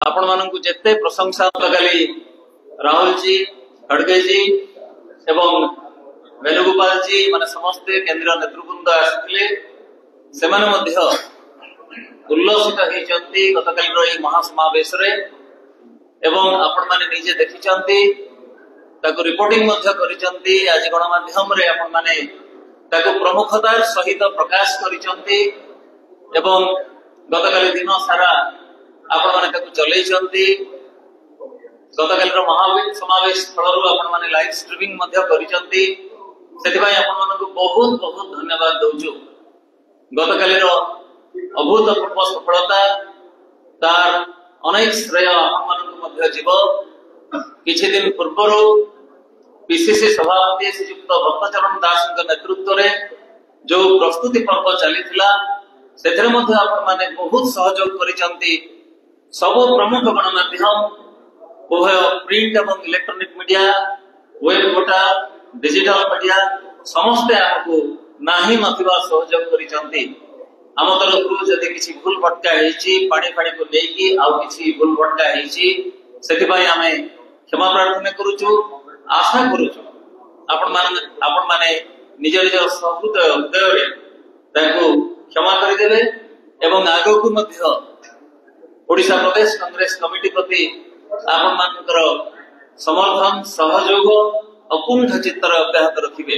आपण मानक जिते प्रशंसा कली राहुल जी खड़गे जी एवं वेणुगोपाल जी माने समस्ते केंद्रीय नेतृवृंद आसिले उल्लसित होती गतकाल महासमावेश एवं आपण माने निजे देखिचंती ताको रिपोर्टिंग करिचंती आज गणमाध्यम रे आपण माने ताको प्रमुखतार सहित प्रकाश करिचंती एवं गतकाल दिन सारा आपण माने ताको चलैचंती गतकाल महासमावेश स्थल आपण माने लाइव स्ट्रीमिंग करिचंती सेतिबाई आपण मानक बहुत बहुत धन्यवाद दउछु। गतकाल अभूतपूर्व सफलता तार अनेक श्रेय आपण जीव किछि दिन पूर्व पीसीसी सभापति श्रीयुक्त भक्तचरण दास नेतृत्व रे जो प्रस्तुति पर्व चलीथिला सेथरे मध्ये आपण माने बहुत सहयोग करिसंती। सब प्रमुख गणमाध्यम उभय प्रिंट एवं electronic media web portal digital media समस्ते आपको नाही नथिबा सहयोग करिसंती। आम तरफ जदि किसी भूल भटका हेची पानी फाड़ी को लेकी आउ किसी भूल भटका हेची सेतिबाई आमे क्षमा प्रार्थना करूछु। आशा करूछु आपण माने निज निज सहृद हृदय रे ताको क्षमा करि देबे एवं आगो को मध्य ओडिशा प्रदेश कांग्रेस कमिटी प्रति आपण मानकर समर्थन सहयोग अकुंठ चित्तर अब्याहत रखिबे।